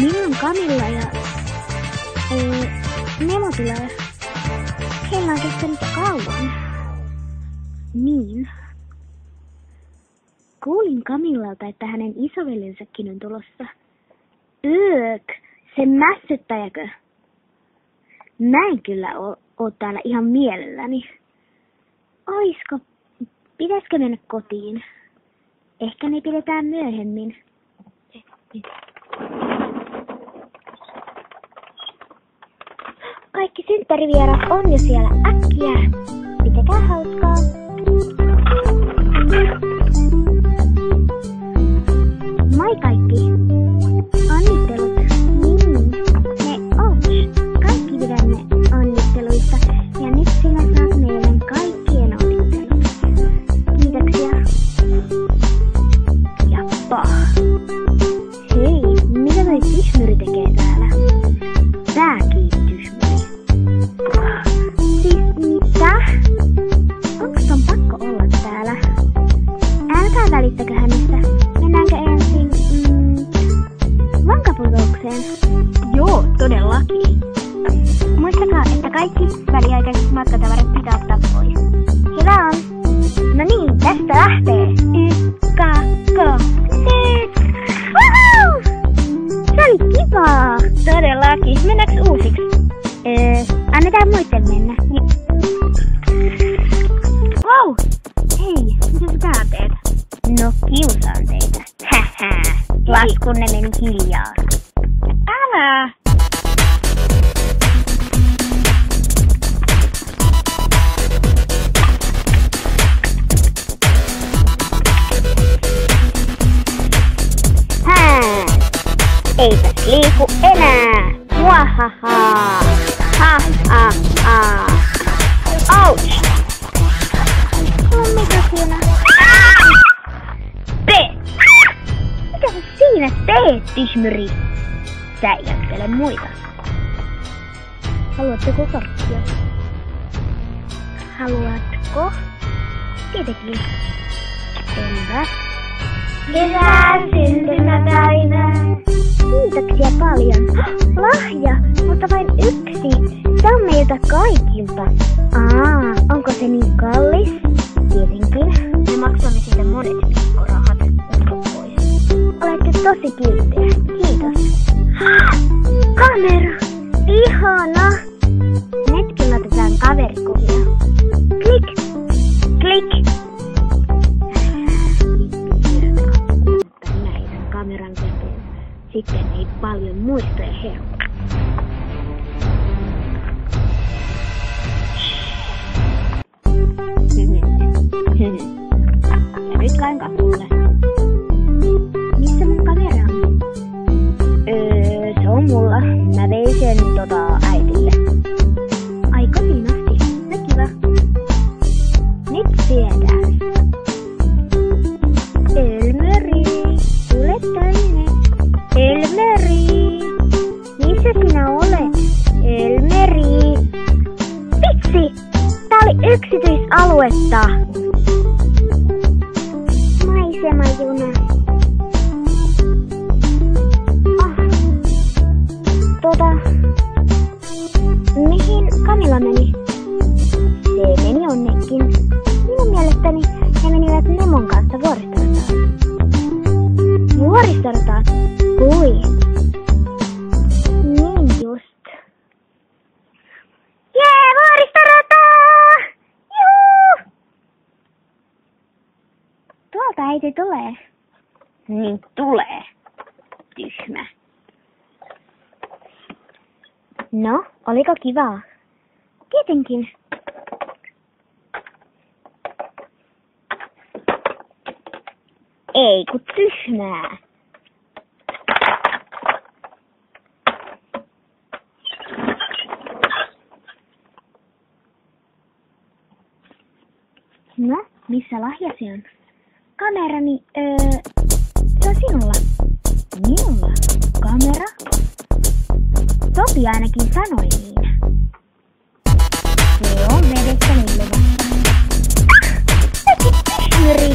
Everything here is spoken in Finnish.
Milloin Camilla ja Nemo tulee? Heillä on kestänyt kauan. Niin. Kuulin Camillalta, että hänen isoveljensäkin on tulossa. Se mässyttäjäkö? Mä en kyllä oo täällä ihan mielelläni. Oisko? Pitäisikö mennä kotiin? Ehkä ne pidetään myöhemmin. Kaikki synttärivierat on jo siellä äkkiä. Pitäkää hauskaa. Moi kaikki. Onnittelut. Niin. Kaikki pidämme onnitteluista. Ja nyt sinä saat meidän kaikkien onnittelut. Kiitoksia. Jappa. Hei, mitä toi Tysmyri tekee täällä? Tysmyri. Siis mitä? Onks ton pakko olla täällä? Älkää välittäkö hänestä. Mennäänkö ensin vankaputoukseen? Joo, todellakin. Muistakaa, että kaikki väliaikaiset matkatavarat pitää ottaa pois. Hyvä on. No niin, tästä lähtee. 1, 2, 3. Woohoo! Se oli kivaa. Todellakin. Mennäänkö uusiksi? Annetaan muiden mennä. Wow! Hei, mitä sä teet? No, kiusaan teitä. Hähä. Laskunne meni hiljaa. Älä! Eipäs liiku enää. Muahaha. Ha ha ha. Ouch. Mitä siinä? Mitä sä siinä teet, Tysmyri? Sä ei jatkele muita. Haluatteko korttia? Haluatko? Tietenkin. Selvä. Hyvää syntymäpäivää! Kiitoksia paljon. Lahja, mutta vain yksi. Se on meiltä kaikilta. Onko se niin kallis? Tietenkin. Me maksamme siitä monet pikkorahat. Usko pois. Olette tosi kilttejä. Kiitos. Kamera! Ihana! Nytkin otetaan kaverikuvia. Klik! Klik! Kameran käteen. Sitten ei paljon muistoja herua. Ja nyt lain kapulle. Missä mun kamera on? Se on mulla. Mä vein sen äitille. Aika fiinasti. No kiva. Nyt syödään. Elmeri, tule tänne. Elmeri, missä sinä olet? Elmeri. Vitsi! Tää oli yksityisaluetta. Maisemajuna. Mihin Camilla meni? Se meni onnekin. Minun mielestäni he menivät Nemon kanssa vuoristorataan. Vuoristorataan? Hui. Niin just. Jee, vuoristorataa! Juu! Tuolta äiti tulee. Niin tulee. Tyhmä. No, oliko kivaa? Tietenkin. Ei kun tyhmää. No, missä lahjasi on? Kamerani, se on sinulla. Minulla? Kamera? Topi ainakin sanoi niin. Se on vedessä luvassa. Tysmyri!